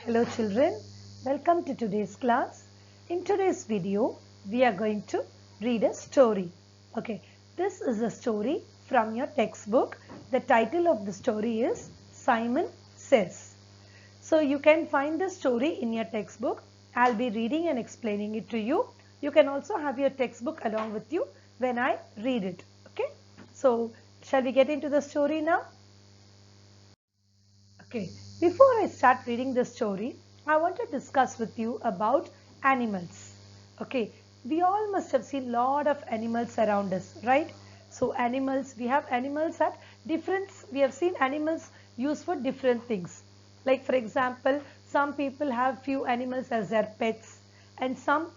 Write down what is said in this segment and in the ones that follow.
Hello children, welcome to today's class. In today's video, we are going to read a story. Okay, this is a story from your textbook. The title of the story is Simon Says. So you can find the story in your textbook. I'll be reading and explaining it to you. You can also have your textbook along with you when I read it. Okay, so shall we get into the story now? Okay, before I start reading the story, I want to discuss with you about animals. Okay, we all must have seen lot of animals around us, right? So animals, we have animals at different, we have seen animals used for different things. Like for example, some people have few animals as their pets and some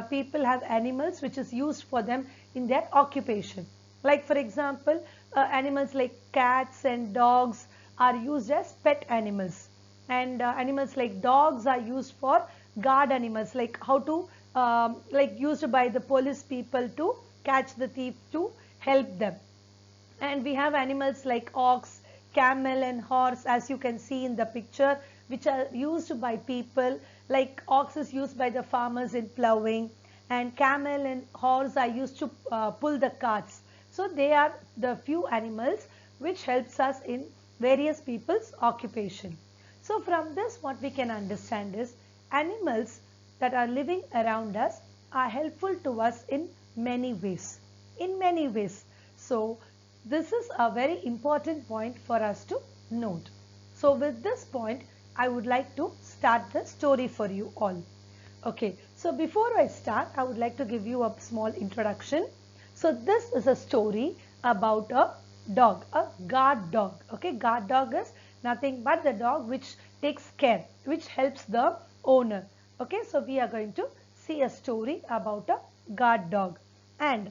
people have animals which is used for them in their occupation. Like for example, animals like cats and dogs are used as pet animals, and animals like dogs are used for guard animals, like how to like used by the police people to catch the thief to help them. And we have animals like ox, camel and horse, as you can see in the picture, which are used by people. Like ox is used by the farmers in plowing, and camel and horse are used to pull the carts. So they are the few animals which helps us in various people's occupation. So from this what we can understand is animals that are living around us are helpful to us in many ways. In many ways. So this is a very important point for us to note. So with this point, I would like to start the story for you all. Okay, so before I start, I would like to give you a small introduction. So this is a story about a dog, a guard dog. Okay, guard dog is nothing but the dog which takes care, which helps the owner. Okay, so we are going to see a story about a guard dog. And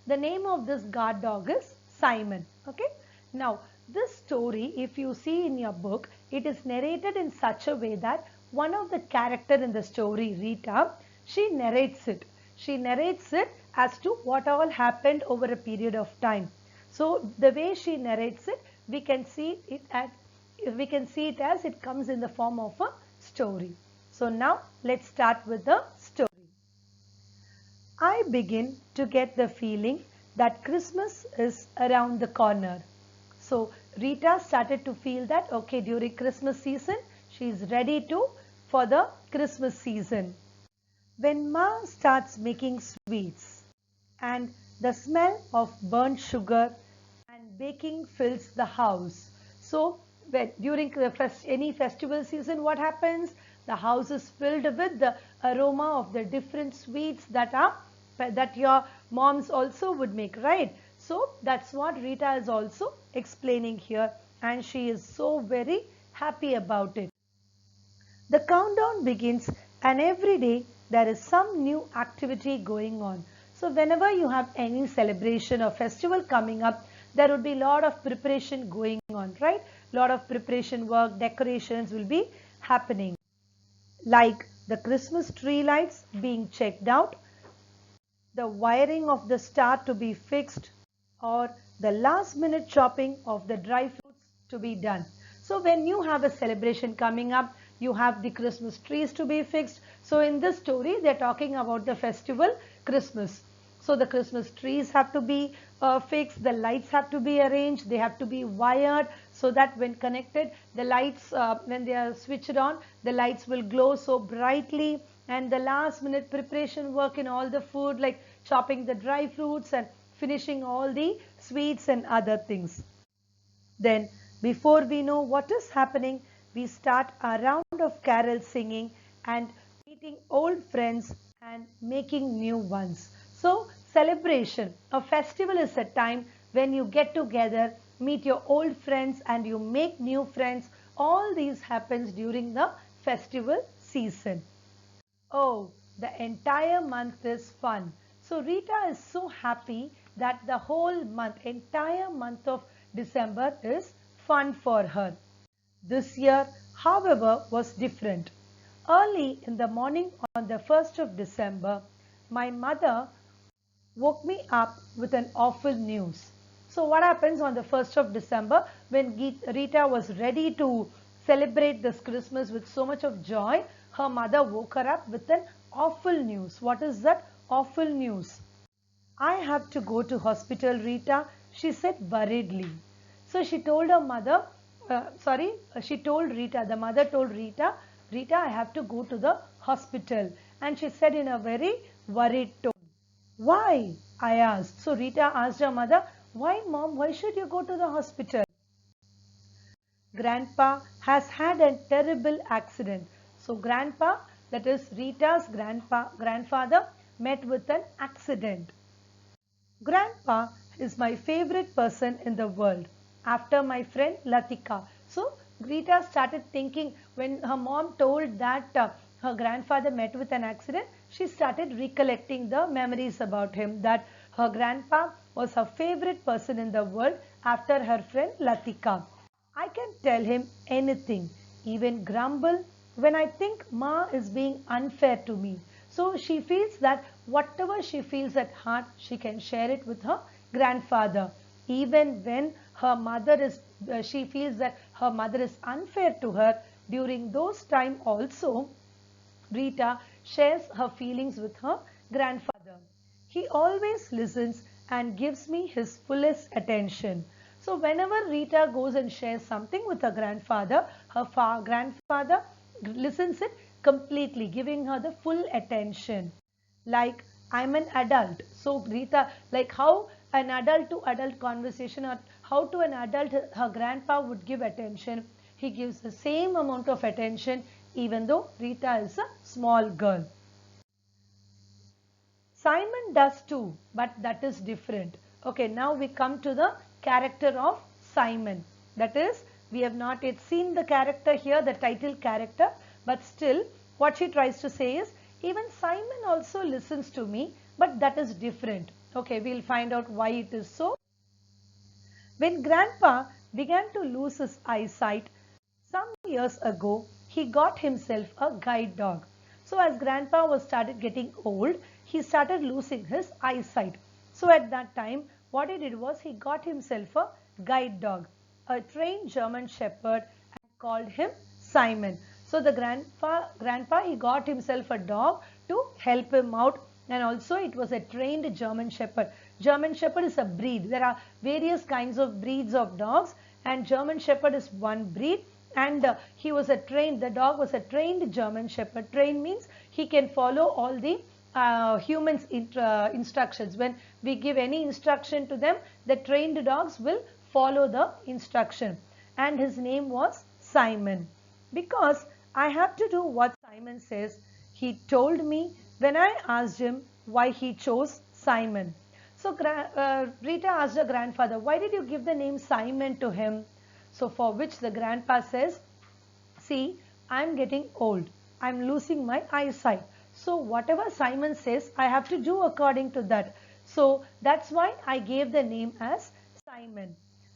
the name of this guard dog is Simon. Okay. Now, this story, if you see in your book, it is narrated in such a way that one of the character in the story, Rita, she narrates it. She narrates it as to what all happened over a period of time. So, the way she narrates it, we can see it as it comes in the form of a story. So, now let's start with the story. I begin to get the feeling that Christmas is around the corner. So Rita started to feel that okay, during Christmas season she is ready to for the Christmas season. When Ma starts making sweets and the smell of burnt sugar and baking fills the house. So during any festival season, what happens? The house is filled with the aroma of the different sweets that your moms also would make, right? So that's what Rita is also explaining here, and she is so very happy about it. The countdown begins, and every day there is some new activity going on. So whenever you have any celebration or festival coming up, there would be a lot of preparation going on, right? Lot of preparation work, decorations will be happening. Like the Christmas tree lights being checked out, the wiring of the star to be fixed, or the last minute chopping of the dry fruits to be done. So when you have a celebration coming up, you have the Christmas trees to be fixed. So in this story, they're talking about the festival Christmas. So the Christmas trees have to be fixed, the lights have to be arranged, they have to be wired so that when connected, the lights, when they are switched on, the lights will glow so brightly. And the last minute preparation work in all the food, like chopping the dry fruits and finishing all the sweets and other things. Then, before we know what is happening, we start a round of carol singing and meeting old friends and making new ones. So, celebration, a festival is a time when you get together, meet your old friends and you make new friends. All these happens during the festival season. Oh, the entire month is fun. So Rita is so happy that the whole month, entire month of December is fun for her. This year, however, was different. Early in the morning on the 1st of December, my mother woke me up with an awful news. So what happens on the 1st of December when Rita was ready to celebrate this Christmas with so much of joy, her mother woke her up with an awful news. What is that awful news? I have to go to hospital, Rita, she said worriedly. So she told her mother, she told Rita, the mother told Rita, Rita, I have to go to the hospital. And she said in a very worried tone. Why? I asked. So Rita asked her mother, why mom, why should you go to the hospital? Grandpa has had a terrible accident. So grandpa, that is Rita's grandfather, met with an accident. Grandpa is my favorite person in the world after my friend Latika. So Rita started thinking when her mom told that her grandfather met with an accident, she started recollecting the memories about him, that her grandpa was her favorite person in the world after her friend Latika. I can tell him anything, even grumble when I think Ma is being unfair to me. So she feels that whatever she feels at heart, she can share it with her grandfather. Even when she feels that her mother is unfair to her, during those time also, Rita shares her feelings with her grandfather. He always listens and gives me his fullest attention. So whenever Rita goes and shares something with her grandfather, grandfather listens it completely, giving her the full attention. Like, I'm an adult. So Rita, like how an adult to adult conversation, or how to an adult her grandpa would give attention, he gives the same amount of attention even though Rita is a small girl. Simon does too, but that is different. Okay, now we come to the character of Simon. That is, we have not yet seen the character here, the title character, but still what she tries to say is, even Simon also listens to me, but that is different. Okay, we'll find out why it is so. When Grandpa began to lose his eyesight some years ago, he got himself a guide dog. So as Grandpa was started getting old, he started losing his eyesight. So at that time, what he did was he got himself a guide dog, a trained German Shepherd, and called him Simon. So the grandpa he got himself a dog to help him out, and also it was a trained German Shepherd. German Shepherd is a breed. There are various kinds of breeds of dogs, and German Shepherd is one breed. And the dog was a trained German Shepherd. Trained means he can follow all the humans' instructions. When we give any instruction to them, the trained dogs will follow the instruction. And his name was Simon. Because I have to do what Simon says, he told me when I asked him why he chose Simon. So Rita asked her grandfather, why did you give the name Simon to him? So for which the grandpa says, see, I'm getting old. I'm losing my eyesight. So whatever Simon says, I have to do according to that. So that's why I gave the name as Simon.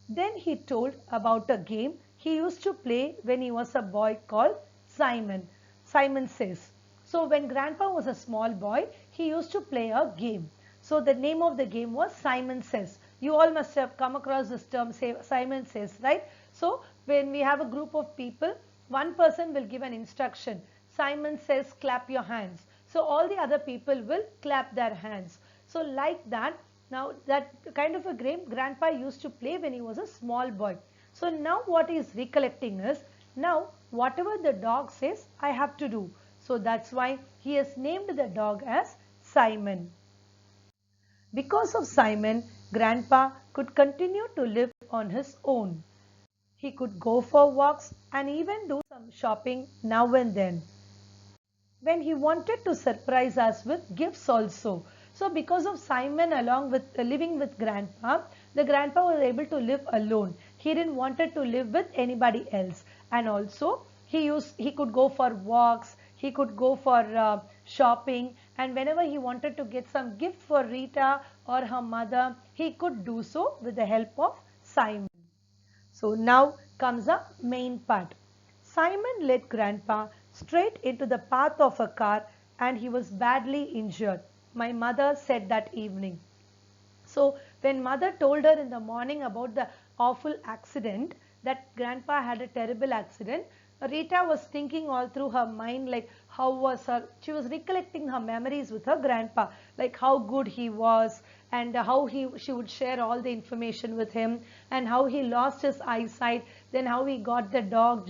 Then he told about a game he used to play when he was a boy called Simon. Simon says. So when Grandpa was a small boy, he used to play a game. So the name of the game was Simon Says. You all must have come across this term, say Simon Says, right? So when we have a group of people, one person will give an instruction. Simon says, clap your hands. So all the other people will clap their hands. So like that, now that kind of a game Grandpa used to play when he was a small boy. So now what he is recollecting is, now whatever the dog says, I have to do. So that's why he has named the dog as Simon. Because of Simon, Grandpa could continue to live on his own. He could go for walks and even do some shopping now and then, when he wanted to surprise us with gifts also. So because of Simon, along with living with Grandpa, the Grandpa was able to live alone. He didn't wanted to live with anybody else. And also he could go for walks, he could go for shopping, and whenever he wanted to get some gift for Rita or her mother, he could do so with the help of Simon. So now comes the main part. Simon led Grandpa straight into the path of a car and he was badly injured, my mother said that evening. So when mother told her in the morning about the awful accident, that Grandpa had a terrible accident, Rita was thinking all through her mind, like she was recollecting her memories with her grandpa, like how good he was, and how she would share all the information with him, and how he lost his eyesight, then how he got the dog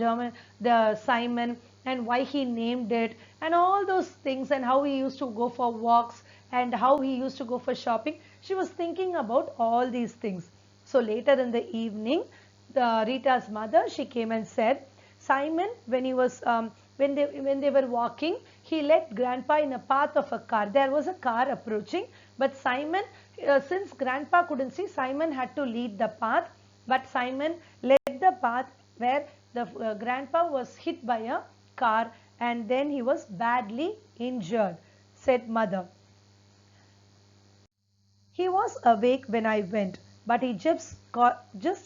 the Simon, and why he named it, and all those things, and how he used to go for walks, and how he used to go for shopping. She was thinking about all these things. So later in the evening, Rita's mother, she came and said, Simon, when he was when they were walking, he led grandpa in a path of a car. There was a car approaching, but Simon, since grandpa couldn't see, Simon had to lead the path. But Simon led the path where the grandpa was hit by a car, and then he was badly injured, said mother. He was awake when I went, but he just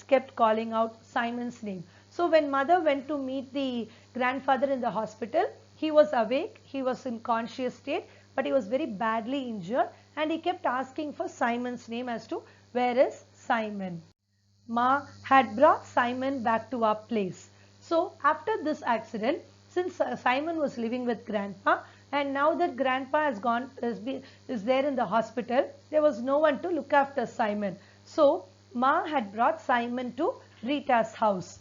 kept calling out Simon's name. So when mother went to meet the grandfather in the hospital, he was awake, he was in conscious state, but he was very badly injured, and he kept asking for Simon's name as to where is Simon. Ma had brought Simon back to our place. So after this accident, since Simon was living with grandpa, and now that grandpa is there in the hospital, there was no one to look after Simon. So Ma had brought Simon to Rita's house.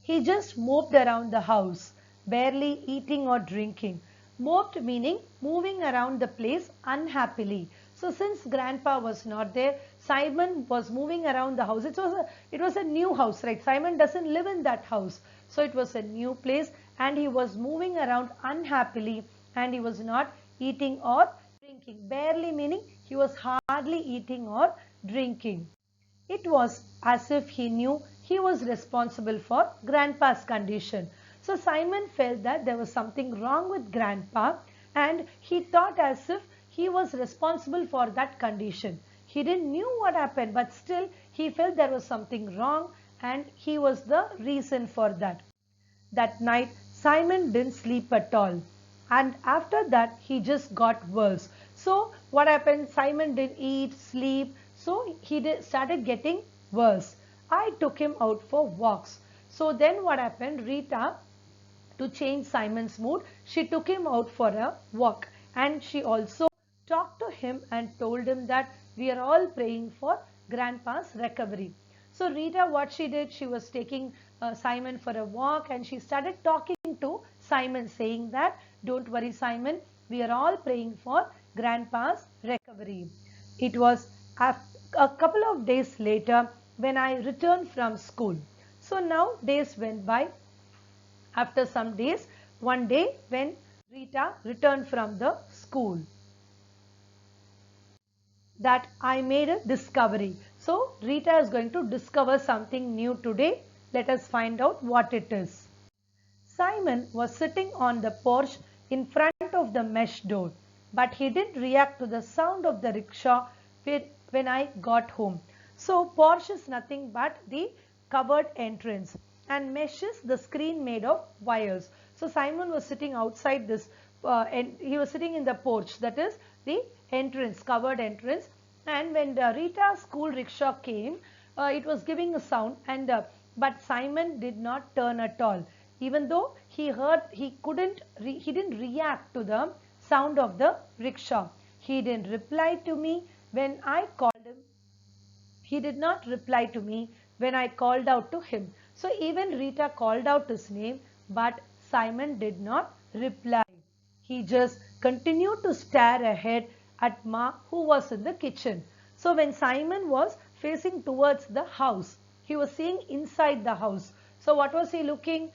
He just moped around the house, barely eating or drinking. Moped meaning moving around the place unhappily. So since grandpa was not there, Simon was moving around the house. It was a new house, right? Simon doesn't live in that house. So it was a new place, and he was moving around unhappily, and he was not eating or drinking. Barely meaning he was hardly eating or drinking. It was as if he knew he was responsible for grandpa's condition. So Simon felt that there was something wrong with grandpa, and he thought as if he was responsible for that condition. He didn't knew what happened, but still he felt there was something wrong, and he was the reason for that. That night Simon didn't sleep at all, and after that he just got worse. So what happened? Simon didn't eat, sleep, so started getting worse. I took him out for walks. So then what happened? Rita, to change Simon's mood, she took him out for a walk, and she also talked to him and told him that we are all praying for grandpa's recovery. So Rita, what she did, she was taking Simon for a walk, and she started talking to Simon, saying that don't worry Simon, we are all praying for grandpa's recovery. It was a couple of days later when I returned from school. So now days went by. After some days, one day when Rita returned from the school, that I made a discovery. So Rita is going to discover something new today. Let us find out what it is. Simon was sitting on the porch in front of the mesh door, but he didn't react to the sound of the rickshaw when I got home. So porch is nothing but the covered entrance, and mesh is the screen made of wires. So Simon was sitting outside this and he was sitting in the porch, that is the entrance, covered entrance, and when the Rita's school rickshaw came, it was giving a sound, and but Simon did not turn at all. Even though he heard, he didn't react to the sound of the rickshaw. He didn't reply to me when I called him. He did not reply to me when I called out to him. So even Rita called out his name, but Simon did not reply. He just continued to stare ahead at Ma, who was in the kitchen. So when Simon was facing towards the house, he was seeing inside the house. So what was he looking?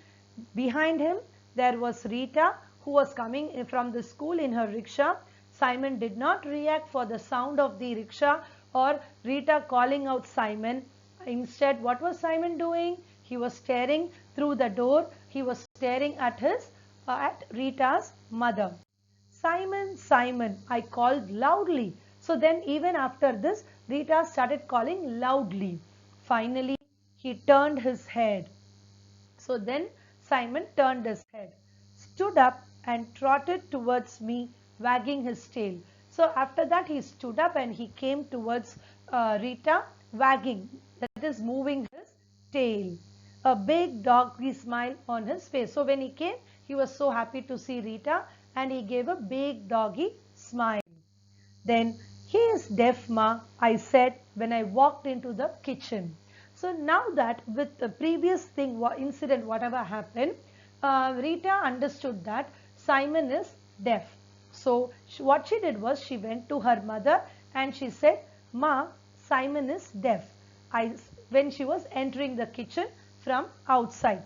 Behind him, there was Rita, who was coming from the school in her rickshaw. Simon did not react for the sound of the rickshaw or Rita calling out Simon. Instead, what was Simon doing? He was staring through the door. He was staring at at Rita's mother. Simon, Simon, I called loudly. So then even after this, Rita started calling loudly. Finally, he turned his head. So then Simon turned his head, stood up and trotted towards me, wagging his tail. So after that he stood up and he came towards Rita, wagging, that is moving his tail. a big doggy smile on his face. So when he came, he was so happy to see Rita and he gave a big doggy smile. Then, he is deaf, ma, I said when I walked into the kitchen. So now that with the previous incident, whatever happened, Rita understood that Simon is deaf. So what she did was she went to her mother and she said, Ma, Simon is deaf. When she was entering the kitchen from outside.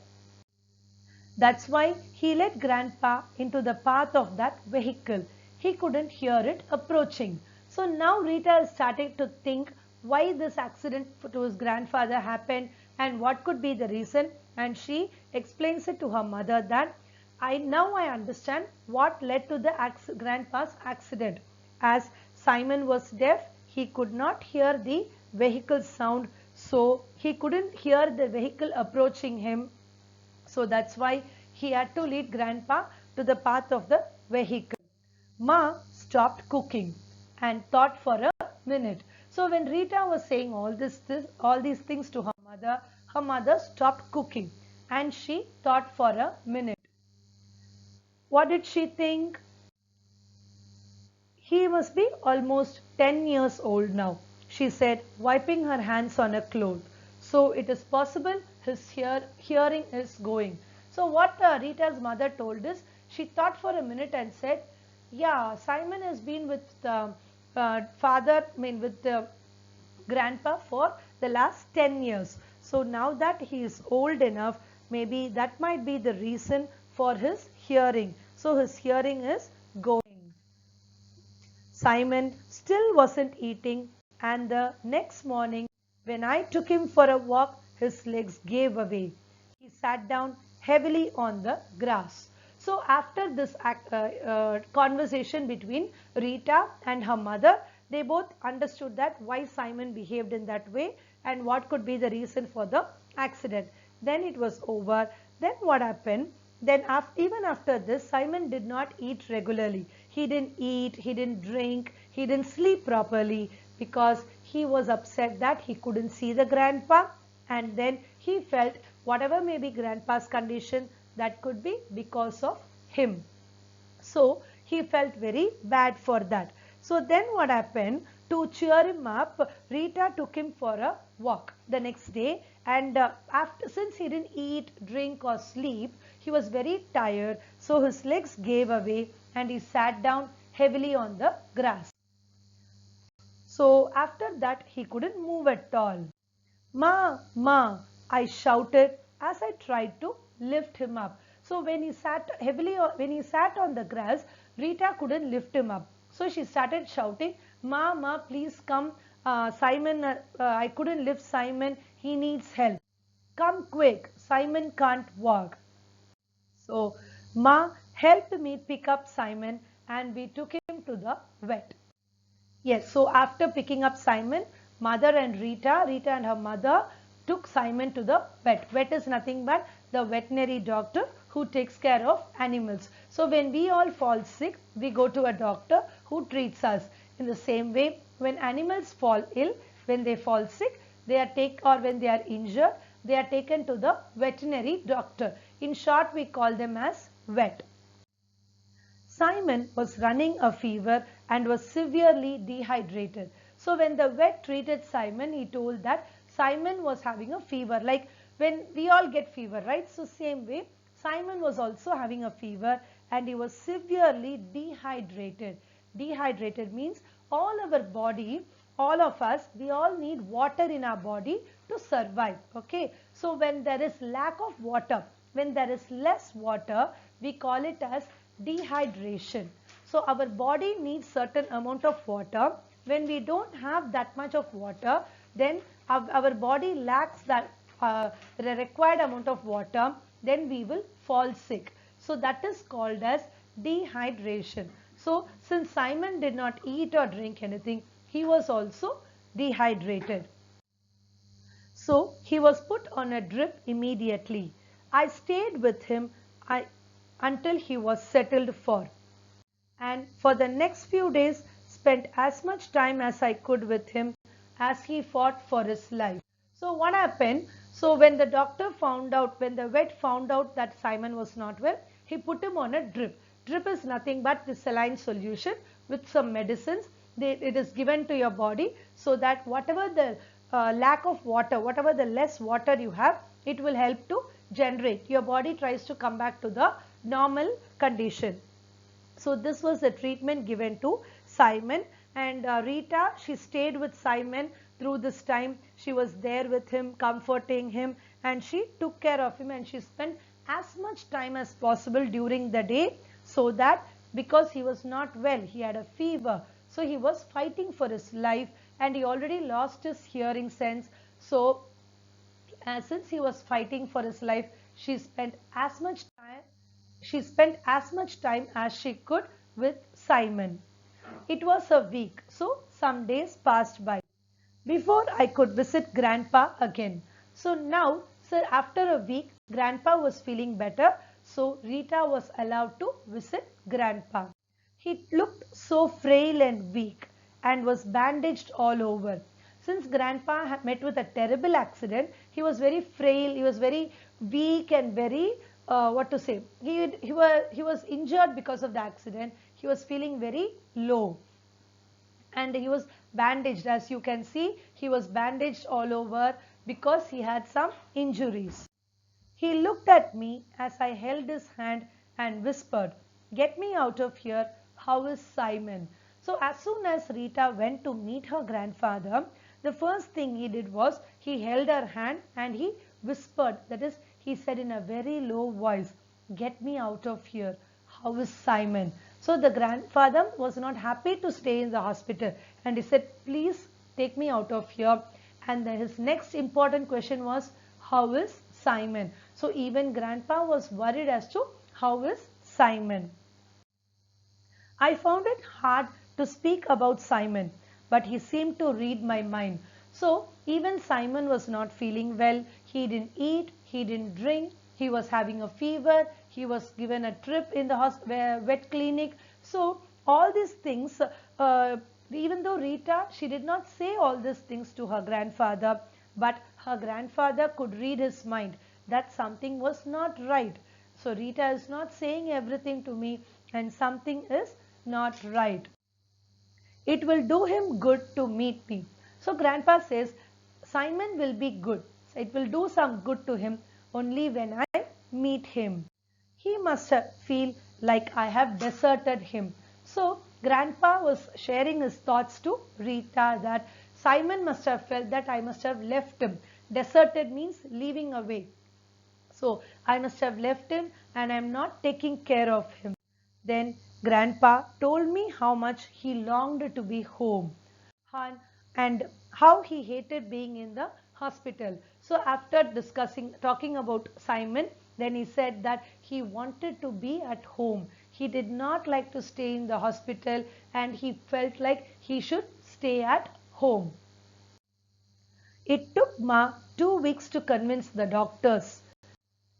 That's why he led Grandpa into the path of that vehicle. He couldn't hear it approaching. So now Rita is starting to think why this accident to his grandfather happened and what could be the reason, and she explains it to her mother that now I understand what led to the grandpa's accident. As Simon was deaf, he could not hear the vehicle sound, so he couldn't hear the vehicle approaching him. So that's why he had to lead Grandpa to the path of the vehicle. Ma stopped cooking and thought for a minute. So when Rita was saying all these things to her mother stopped cooking and she thought for a minute. What did she think? He must be almost 10 years old now, she said, wiping her hands on a cloth. So it is possible his hearing is going. So what Rita's mother told is, she thought for a minute and said, yeah, Simon has been with the with the grandpa for the last 10 years. So now that he is old enough, maybe that might be the reason for his hearing. So his hearing is going. Simon still wasn't eating, and the next morning when I took him for a walk, his legs gave away. He sat down heavily on the grass. So after this conversation between Rita and her mother, they both understood that why Simon behaved in that way and what could be the reason for the accident. Then it was over. Then what happened? Then even after this, Simon did not eat regularly. He didn't eat, he didn't drink, he didn't sleep properly because he was upset that he couldn't see the grandpa, and then he felt whatever may be grandpa's condition, that could be because of him. So he felt very bad for that. So then what happened? To cheer him up, Rita took him for a walk the next day, and since he didn't eat, drink or sleep, he was very tired, so his legs gave away and he sat down heavily on the grass. So after that he couldn't move at all. Ma, ma, I shouted as I tried to lift him up. So when he sat on the grass, Rita couldn't lift him up. So she started shouting, Ma, ma, please come. Simon, I couldn't lift Simon. He needs help. Come quick. Simon can't walk. So Ma helped me pick up Simon and we took him to the vet. Yes, so after picking up Simon, mother and Rita and her mother took Simon to the vet. Vet is nothing but the veterinary doctor who takes care of animals. So when we all fall sick, we go to a doctor who treats us. In the same way, when animals fall ill, when they fall sick, when they are injured, they are taken to the veterinary doctor. In short, we call them as vet. Simon was running a fever and was severely dehydrated. So when the vet treated Simon, he told that Simon was having a fever, like when we all get fever, right? So same way, Simon was also having a fever and he was severely dehydrated. Dehydrated means all our body, all of us, we all need water in our body to survive. Okay. So when there is lack of water, when there is less water, we call it as dehydration. So our body needs certain amount of water. When we don't have that much of water, then our body lacks that the required amount of water, then we will fall sick. So that is called as dehydration. So since Simon did not eat or drink anything, he was also dehydrated. So he was put on a drip immediately. I stayed with him until he was settled for. And for the next few days spent as much time as I could with him as he fought for his life. So what happened? So when the doctor found out, when the vet found out that Simon was not well, he put him on a drip. Drip is nothing but the saline solution with some medicines. It is given to your body so that whatever the lack of water, whatever the less water you have, it will help to generate. Your body tries to come back to the normal condition. So this was the treatment given to Simon, and Rita, she stayed with Simon through this time. She was there with him, comforting him, and she took care of him, and she spent as much time as possible during the day, so that because he was not well, he had a fever, so he was fighting for his life, and he already lost his hearing sense. So since he was fighting for his life, she spent as much time as she could with Simon. It was a week, so some days passed by before I could visit Grandpa again. So now, sir, after a week, Grandpa was feeling better, so Rita was allowed to visit Grandpa. He looked so frail and weak and was bandaged all over. Since Grandpa had met with a terrible accident, he was very frail, he was very weak and very, what to say, he was injured because of the accident. He was feeling very low and he was bandaged. As you can see, he was bandaged all over because he had some injuries. He looked at me as I held his hand and whispered, "Get me out of here. How is Simon?" So as soon as Rita went to meet her grandfather, the first thing he did was he held her hand and he whispered, that is, he said in a very low voice, "Get me out of here. How is Simon?" So the grandfather was not happy to stay in the hospital and he said, "Please take me out of here." And then his next important question was, "How is Simon?" So even grandpa was worried as to how is Simon. I found it hard to speak about Simon, but he seemed to read my mind. So even Simon was not feeling well. He didn't eat, he didn't drink, he was having a fever, he was given a trip in the vet clinic. So all these things, even though Rita, she did not say all these things to her grandfather, but her grandfather could read his mind that something was not right. So Rita is not saying everything to me and something is not right. It will do him good to meet me. So grandpa says, Simon will be good. So it will do some good to him only when I meet him. He must feel like I have deserted him. So grandpa was sharing his thoughts to Rita that Simon must have felt that I must have left him. Deserted means leaving away. So I must have left him and I am not taking care of him. Then Grandpa told me how much he longed to be home and how he hated being in the hospital. So after talking about Simon, then he said that he wanted to be at home. He did not like to stay in the hospital and he felt like he should stay at home. It took Ma 2 weeks to convince the doctors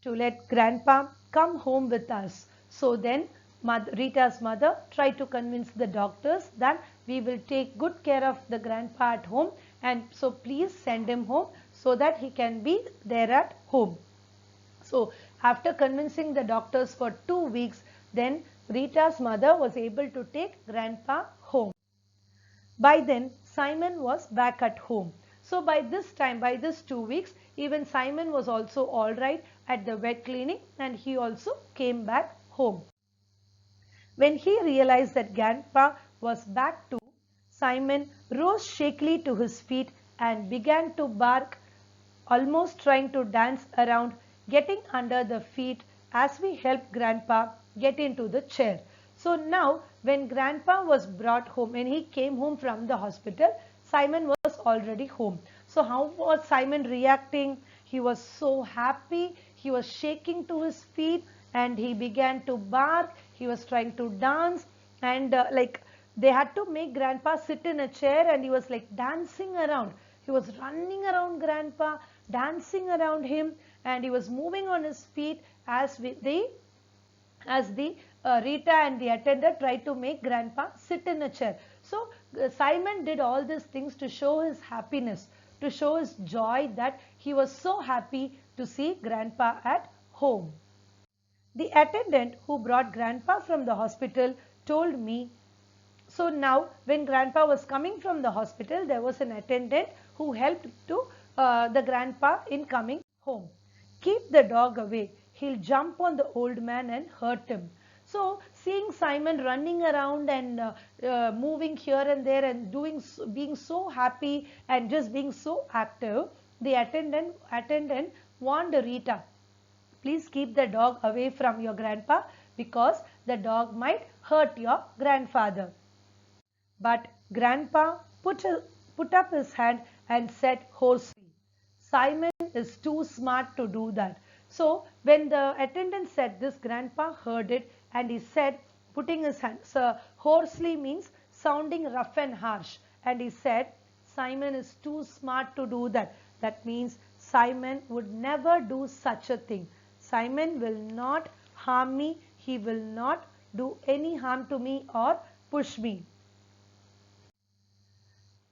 to let Grandpa come home with us. So then Rita's mother tried to convince the doctors that we will take good care of the grandpa at home and so please send him home so that he can be there at home. So after convincing the doctors for 2 weeks, then Rita's mother was able to take grandpa home. By then, Simon was back at home. So by this time, by this 2 weeks, even Simon was also all right at the vet clinic and he also came back home. When he realized that Grandpa was back too, Simon rose shakily to his feet and began to bark, almost trying to dance around, getting under the feet as we helped Grandpa get into the chair. So now when Grandpa was brought home, when he came home from the hospital, Simon was already home. So how was Simon reacting? He was so happy. He was shaking to his feet and he began to bark. He was trying to dance and like they had to make Grandpa sit in a chair and he was like dancing around. He was running around Grandpa, dancing around him and he was moving on his feet as the Rita and the attendant tried to make Grandpa sit in a chair. So Simon did all these things to show his happiness. to show his joy that he was so happy to see Grandpa at home. The attendant who brought Grandpa from the hospital told me. So now when Grandpa was coming from the hospital, there was an attendant who helped to the Grandpa in coming home. Keep the dog away. He'll jump on the old man and hurt him. So seeing Simon running around and moving here and there and being so happy and just being so active, the attendant warned Rita, please keep the dog away from your grandpa because the dog might hurt your grandfather. But Grandpa put up his hand and said hoarsely, Simon is too smart to do that. So when the attendant said this, Grandpa heard it and he said, putting his hand, so hoarsely means sounding rough and harsh. And he said, Simon is too smart to do that. That means Simon would never do such a thing. Simon will not harm me. He will not do any harm to me or push me.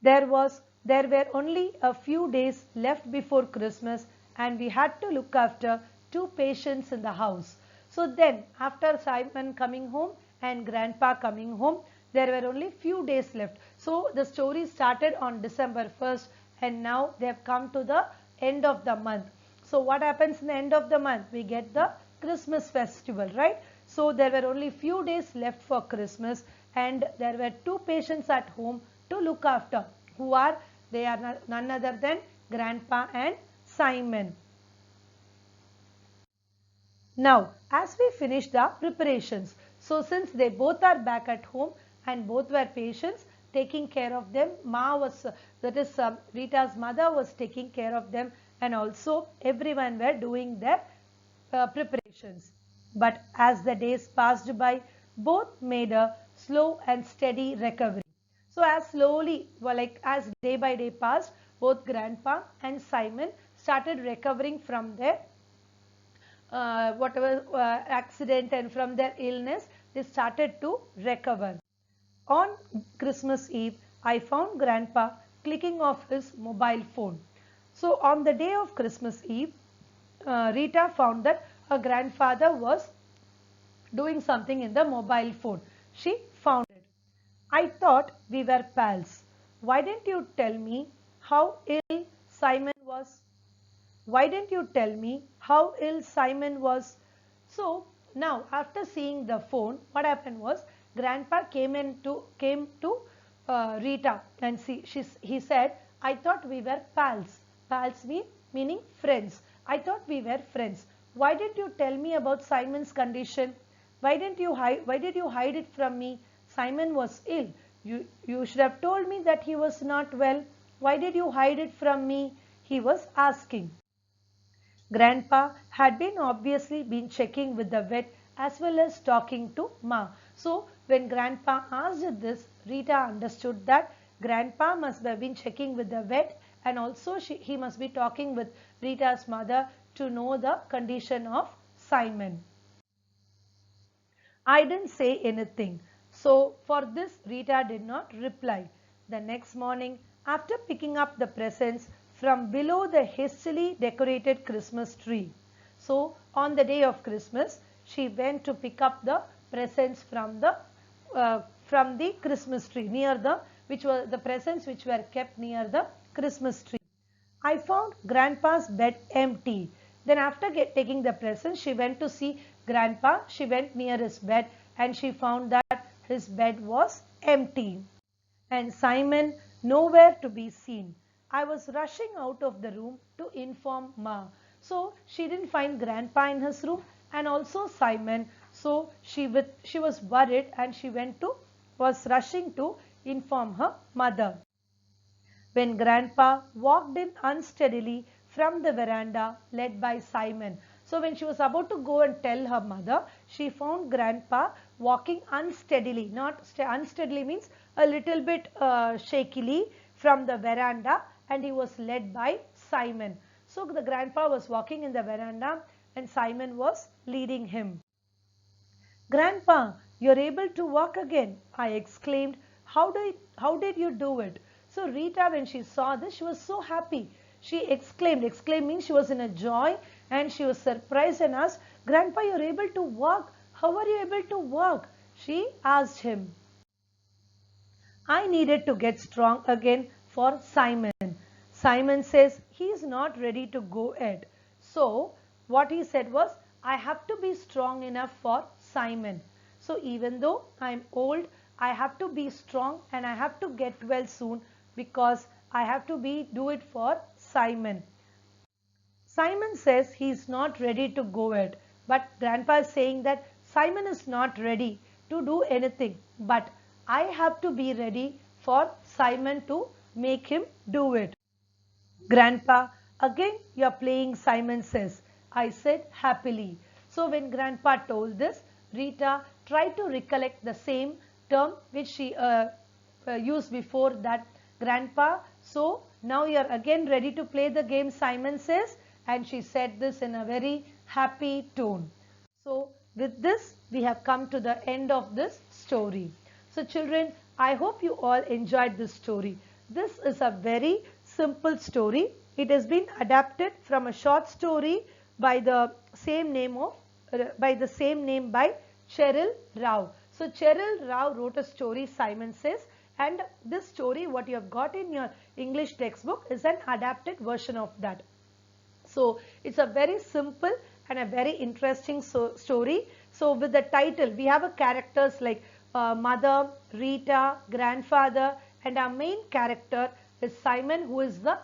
There were only a few days left before Christmas and we had to look after 2 patients in the house. So then after Simon coming home and Grandpa coming home, there were only few days left. So the story started on December 1st and now they have come to the end of the month. So what happens in the end of the month? We get the Christmas festival, right? So there were only few days left for Christmas and there were 2 patients at home to look after. Who are? They are none other than Grandpa and Simon. Now, as we finish the preparations, so since they both are back at home and both were patients taking care of them, Rita's mother was taking care of them and also everyone were doing their preparations. But as the days passed by, both made a slow and steady recovery. So as slowly, as day by day passed, both Grandpa and Simon started recovering from their accident and from their illness. They started to recover. On Christmas Eve, I found Grandpa clicking off his mobile phone. So on the day of Christmas Eve, Rita found that her grandfather was doing something in the mobile phone. She found it. I thought we were pals. Why didn't you tell me how ill Simon was? Why didn't you tell me how ill Simon was? So now after seeing the phone, what happened was Grandpa came to Rita and he said, I thought we were pals. Pals meaning friends. I thought we were friends. Why didn't you tell me about Simon's condition? Why did you hide it from me? Simon was ill. You should have told me that he was not well. Why did you hide it from me? He was asking. Grandpa had obviously been checking with the vet as well as talking to Ma. So when Grandpa asked this, Rita understood that Grandpa must have been checking with the vet and also he must be talking with Rita's mother to know the condition of Simon. I didn't say anything. So for this, Rita did not reply. The next morning, after picking up the presents from below the hastily decorated Christmas tree. So on the day of Christmas, she went to pick up the presents from the Christmas tree which were the presents which were kept near the Christmas tree. I found Grandpa's bed empty. Then after taking the presents, she went to see Grandpa. She went near his bed and she found that his bed was empty and Simon nowhere to be seen. I was rushing out of the room to inform Ma. So she didn't find Grandpa in his room and also Simon. So she was worried and she was rushing to inform her mother. When Grandpa walked in unsteadily from the veranda led by Simon. So when she was about to go and tell her mother, she found Grandpa walking unsteadily. Unsteadily means a little bit shakily from the veranda and he was led by Simon. So the Grandpa was walking in the veranda and Simon was leading him. Grandpa, you're able to walk again, I exclaimed. How did you do it? So Rita, when she saw this, she was so happy. She exclaimed. Exclaimed means she was in a joy and she was surprised and asked, Grandpa, you're able to walk. How are you able to walk? She asked him. I needed to get strong again for Simon. Simon says he is not ready to go yet. So what he said was, I have to be strong enough for Simon. So even though I am old, I have to be strong and I have to get well soon because I have to do it for Simon. Simon says he is not ready to go yet. But Grandpa is saying that Simon is not ready to do anything. But I have to be ready for Simon to make him do it. Grandpa, again you are playing, Simon says. I said happily. So when Grandpa told this, Rita tried to recollect the same term which she used before that. Grandpa, so now you are again ready to play the game, Simon says. And she said this in a very happy tone. So with this, we have come to the end of this story. So children, I hope you all enjoyed this story. This is a very simple story. It has been adapted from a short story by the same name by Cheryl Rao. So Cheryl Rao wrote a story, Simon Says, and this story what you have got in your English textbook is an adapted version of that. So it's a very simple and a very interesting story. So with the title, we have a characters like mother, Rita, grandfather, and our main character is Simon, who is the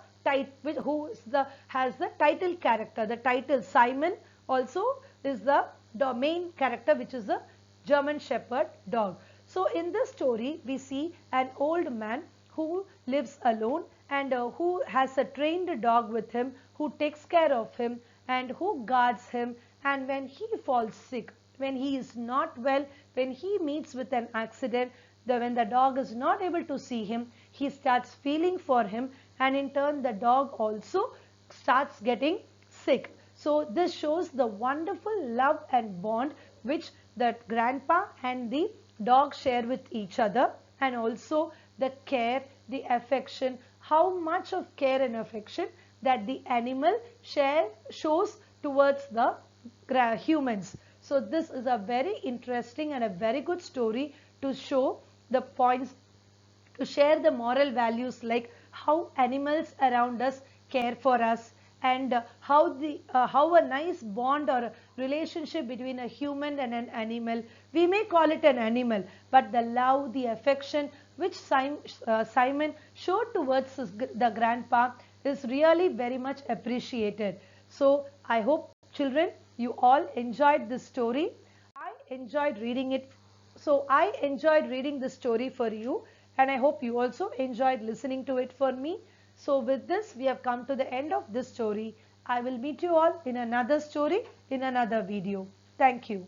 has the title character. The title Simon also is the main character, which is the German Shepherd dog. So in this story, we see an old man who lives alone and who has a trained dog with him, who takes care of him and who guards him. And when he falls sick, when he is not well, when he meets with an accident, when the dog is not able to see him, he starts feeling for him, and in turn the dog also starts getting sick. So this shows the wonderful love and bond which the grandpa and the dog share with each other, and also the care, the affection, how much of care and affection that the animal shows towards the humans. So this is a very interesting and a very good story to show the points, to share the moral values like how animals around us care for us, and how a nice bond or a relationship between a human and an animal, we may call it an animal, but the love, the affection which Simon showed towards the grandpa is really very much appreciated. So I hope children you all enjoyed this story. I enjoyed reading it. So I enjoyed reading this story for you, and I hope you also enjoyed listening to it for me. So with this, we have come to the end of this story. I will meet you all in another story in another video. Thank you.